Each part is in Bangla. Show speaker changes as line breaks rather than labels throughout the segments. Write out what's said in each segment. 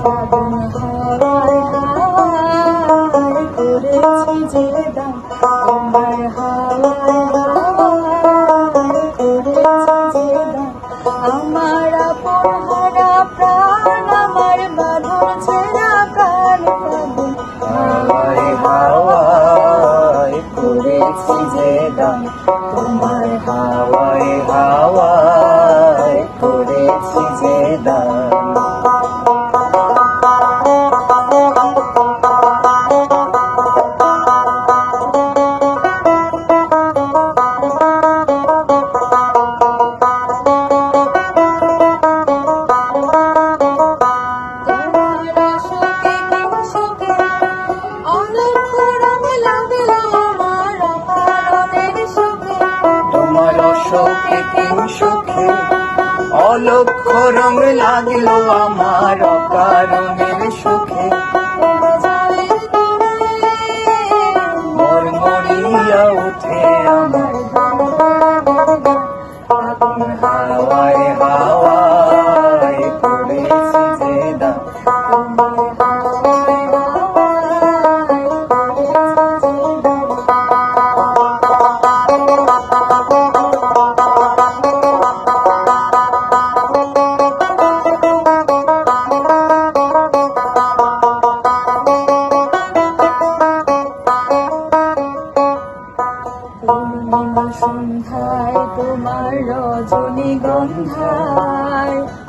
ফাগুন হাওয়ায় হাওয়ায় করেছি যে দান, তোমার হাওয়ায় হাওয়ায় করেছি যে দান। আমার আপন হারা প্রাণ, আমার বাঁধন ছেঁড়া প্রাণ, ফাগুন হাওয়ায় হাওয়ায় করেছি যে দান, তোমার হাওয়ায় হাওয়ায় করেছি যে দান। শোকে কিং সুখে অলক্ষ রং লাগলো আমার অকারণের সুখে, মরমরিয়া উঠে আমার ফাগুন হাওয়ায় হাওয়ায় করেছি যে দান, তোমার হাওয়ায় হাওয়ায় করেছি যে পূর্ণিমা সন্ধ্যায় তোমার রজনীগন্ধায়,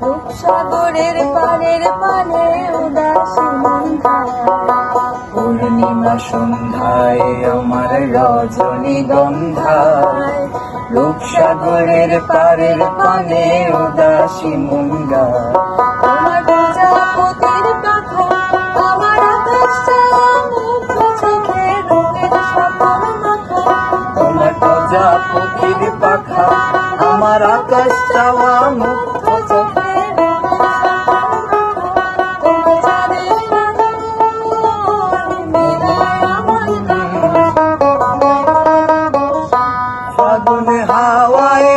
রূপসাগরের পারের পানে উদাসী মন্ধায়। পূর্ণিমা সন্ধ্যায় আমার রজনীগন্ধায়, রূপসাগরের পারের পানে উদাসী মন্ধায়। আমার প্রজাপতির পাখা, আমার আকাশ চাওয়া মুগ্ধ চোখে রঙের স্বপন মাখা। তোমার প্রজাপতির পাখা, আমার আকাশ চাওয়া মুগ্ধ চোখে ফাগুন হাওয়ায়